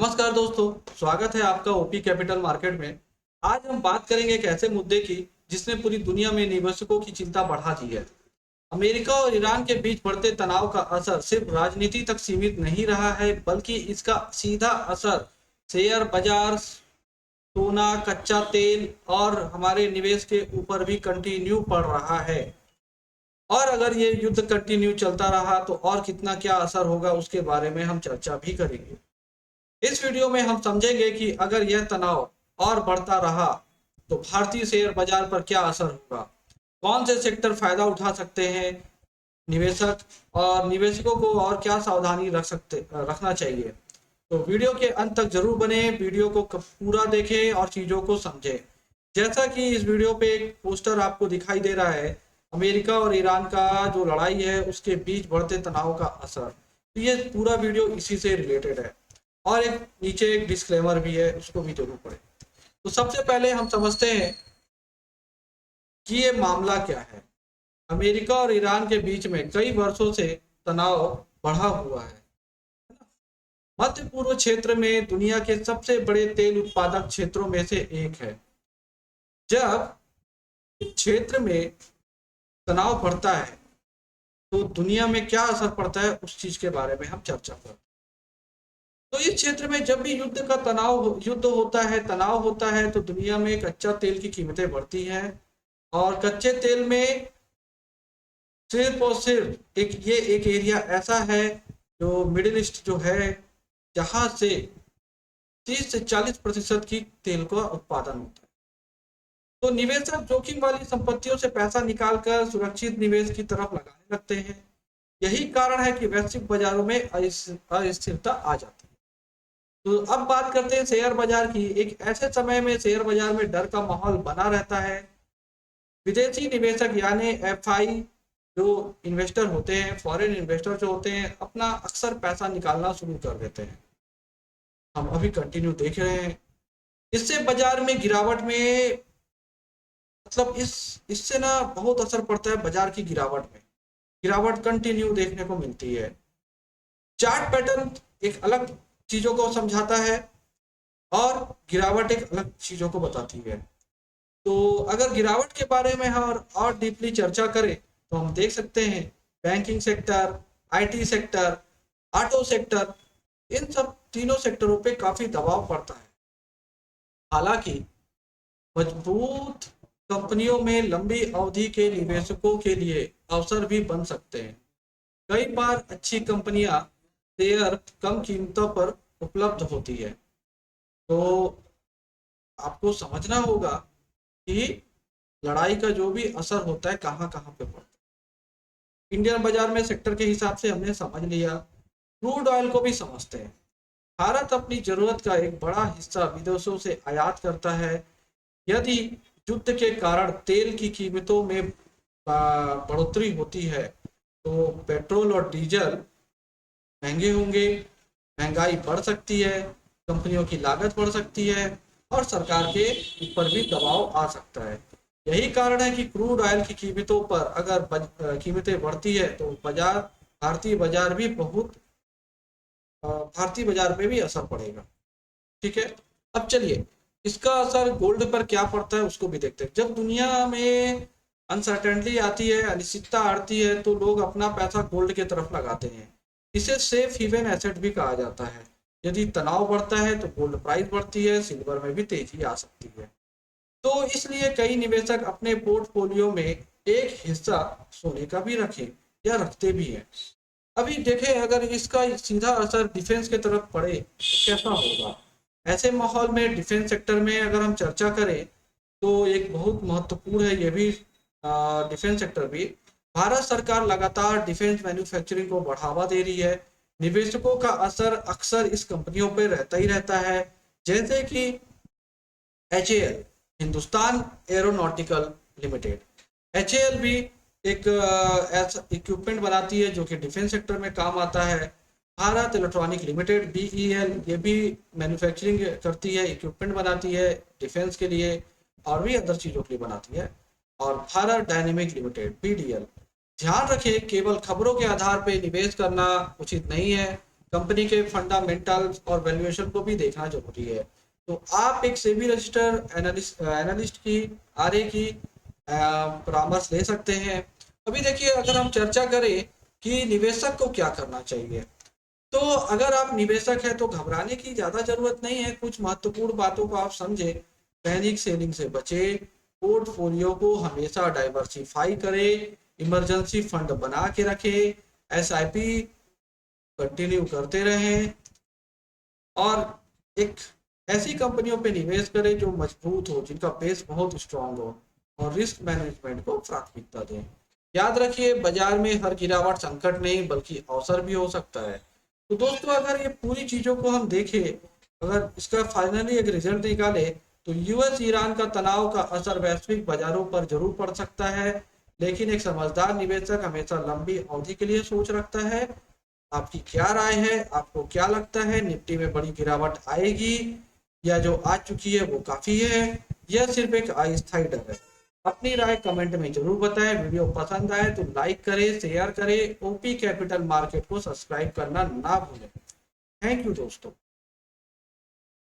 नमस्कार दोस्तों, स्वागत है आपका ओपी कैपिटल मार्केट में। आज हम बात करेंगे एक ऐसे मुद्दे की जिसने पूरी दुनिया में निवेशकों की चिंता बढ़ा दी है। अमेरिका और ईरान के बीच बढ़ते तनाव का असर सिर्फ राजनीति तक सीमित नहीं रहा है, बल्कि इसका सीधा असर शेयर बाजार, सोना, कच्चा तेल और हमारे निवेश के ऊपर भी कंटिन्यू पड़ रहा है। और अगर ये युद्ध कंटिन्यू चलता रहा तो और कितना क्या असर होगा उसके बारे में हम चर्चा भी करेंगे। इस वीडियो में हम समझेंगे कि अगर यह तनाव और बढ़ता रहा तो भारतीय शेयर बाजार पर क्या असर होगा, कौन से सेक्टर फायदा उठा सकते हैं निवेशक, और निवेशकों को और क्या सावधानी रखना चाहिए। तो वीडियो के अंत तक जरूर बने, वीडियो को पूरा देखें और चीज़ों को समझें। जैसा कि इस वीडियो पे एक पोस्टर आपको दिखाई दे रहा है, अमेरिका और ईरान का जो लड़ाई है उसके बीच बढ़ते तनाव का असर, तो ये पूरा वीडियो इसी से रिलेटेड है। और एक नीचे एक डिस्क्लेमर भी है, उसको भी जरूर पढ़ें। तो सबसे पहले हम समझते हैं कि ये मामला क्या है। अमेरिका और ईरान के बीच में कई वर्षों से तनाव बढ़ा हुआ है। मध्य पूर्व क्षेत्र में दुनिया के सबसे बड़े तेल उत्पादक क्षेत्रों में से एक है। जब क्षेत्र में तनाव बढ़ता है तो दुनिया में क्या असर पड़ता है उस चीज के बारे में हम चर्चा करते हैं। तो इस क्षेत्र में जब भी युद्ध तनाव होता है तो दुनिया में कच्चा तेल की कीमतें बढ़ती हैं। और कच्चे तेल में सिर्फ और सिर्फ एक एरिया ऐसा है जो मिडिल ईस्ट जो है, जहां से 30 से 40% की तेल का उत्पादन होता है। तो निवेशक जोखिम वाली संपत्तियों से पैसा निकालकर सुरक्षित निवेश की तरफ लगाने लगते हैं। यही कारण है कि वैश्विक बाजारों में अस्थिरता आ जाती है। तो अब बात करते हैं शेयर बाजार की। एक ऐसे समय में शेयर बाजार में डर का माहौल बना रहता है। विदेशी निवेशक यानी एफआई जो इन्वेस्टर होते हैं, फॉरेन इन्वेस्टर जो होते हैं, अपना अक्सर पैसा निकालना शुरू कर देते हैं। हम अभी कंटिन्यू देख रहे हैं। इससे बाजार में गिरावट में मतलब इससे ना बहुत असर पड़ता है। बाजार की गिरावट कंटिन्यू देखने को मिलती है। चार्ट पैटर्न एक अलग चीजों को समझाता है और गिरावट एक अलग चीजों को बताती है। तो अगर गिरावट के बारे में हम और डीपली चर्चा करें तो हम देख सकते हैं banking sector, IT sector, auto sector, इन सब तीनों सेक्टरों पे काफी दबाव पड़ता है। हालांकि मजबूत कंपनियों में लंबी अवधि के निवेशकों के लिए अवसर भी बन सकते हैं। कई बार अच्छी कंपनियां शेयर कम कीमतों पर उपलब्ध होती है। तो आपको समझना होगा कि लड़ाई का जो भी असर होता है कहाँ कहाँ पे पड़ता है। इंडियन बाजार में सेक्टर के हिसाब से हमने समझ लिया। क्रूड ऑयल को भी समझते हैं। भारत अपनी जरूरत का एक बड़ा हिस्सा विदेशों से आयात करता है। यदि युद्ध के कारण तेल की कीमतों में बढ़ोतरी होती है तो पेट्रोल और डीजल महंगे होंगे, महंगाई बढ़ सकती है, कंपनियों की लागत बढ़ सकती है और सरकार के ऊपर भी दबाव आ सकता है। यही कारण है कि क्रूड ऑयल की कीमतों पर अगर कीमतें बढ़ती है तो भारतीय बाजार भी भारतीय बाजार पे भी असर पड़ेगा। ठीक है, अब चलिए इसका असर गोल्ड पर क्या पड़ता है उसको भी देखते हैं। जब दुनिया में अनसर्टेनिटी आती है, अनिश्चितता आती है, तो लोग अपना पैसा गोल्ड की तरफ लगाते हैं। इसे सेफ हेवन एसेट भी कहा जाता है। यदि तनाव बढ़ता है तो गोल्ड प्राइस बढ़ती है, सिल्वर में भी तेजी आ सकती है। तो इसलिए कई निवेशक अपने पोर्टफोलियो में एक हिस्सा सोने का भी रखें या रखते भी हैं। अभी देखें अगर इसका सीधा असर डिफेंस की तरफ पड़े तो कैसा होगा। ऐसे माहौल में डिफेंस सेक्टर में अगर हम चर्चा करें तो एक बहुत महत्वपूर्ण है ये भी डिफेंस सेक्टर भी। भारत सरकार लगातार डिफेंस मैन्युफैक्चरिंग को बढ़ावा दे रही है। निवेशकों का असर अक्सर इस कंपनियों पर रहता ही रहता है, जैसे कि HAL, Hindustan aeronautical limited. HAL भी एक ऐसा इक्विपमेंट बनाती है जो कि डिफेंस सेक्टर में काम आता है। भारत इलेक्ट्रॉनिक लिमिटेड BEL ये भी मैन्युफैक्चरिंग करती है, इक्विपमेंट बनाती है डिफेंस के लिए और भी अदर चीज़ों के लिए बनाती है। और भारत डायनेमिक लिमिटेड BDL। ध्यान रखें केवल खबरों के आधार पर निवेश करना उचित नहीं है। कंपनी के फंडामेंटल्स और वैल्यूएशन को भी देखना जरूरी है। तो आप एक सेबी रजिस्टर एनालिस्ट की आरए की परामर्श ले सकते हैं। अभी देखिए, अगर हम चर्चा करें कि निवेशक को क्या करना चाहिए, तो अगर आप निवेशक हैं तो घबराने की ज़्यादा जरूरत नहीं है। कुछ महत्वपूर्ण बातों को आप समझे। पैनिक सेलिंग से बचे, पोर्टफोलियो को हमेशा डाइवर्सिफाई करें, इमरजेंसी फंड बना के रखें, एसआईपी कंटिन्यू करते रहें और एक ऐसी कंपनियों पे निवेश करें जो मजबूत हो, जिनका बेस बहुत स्ट्रांग हो और रिस्क मैनेजमेंट को प्राथमिकता दें। याद रखिए, बाजार में हर गिरावट संकट नहीं बल्कि अवसर भी हो सकता है। तो दोस्तों, अगर ये पूरी चीजों को हम देखें, अगर इसका फाइनली एक रिजल्ट निकाले, तो यूएस ईरान का तनाव का असर वैश्विक बाजारों पर जरूर पड़ सकता है, लेकिन एक समझदार निवेशक हमेशा लंबी अवधि के लिए सोच रखता है। आपकी क्या राय है? आपको क्या लगता है, निफ्टी में बड़ी गिरावट आएगी या जो आ चुकी है वो काफी है, यह सिर्फ एक अस्थायी डर है? अपनी राय कमेंट में जरूर बताएं। वीडियो पसंद आए तो लाइक करें, शेयर करें, ओपी कैपिटल मार्केट को सब्सक्राइब करना ना भूलें। थैंक यू दोस्तों।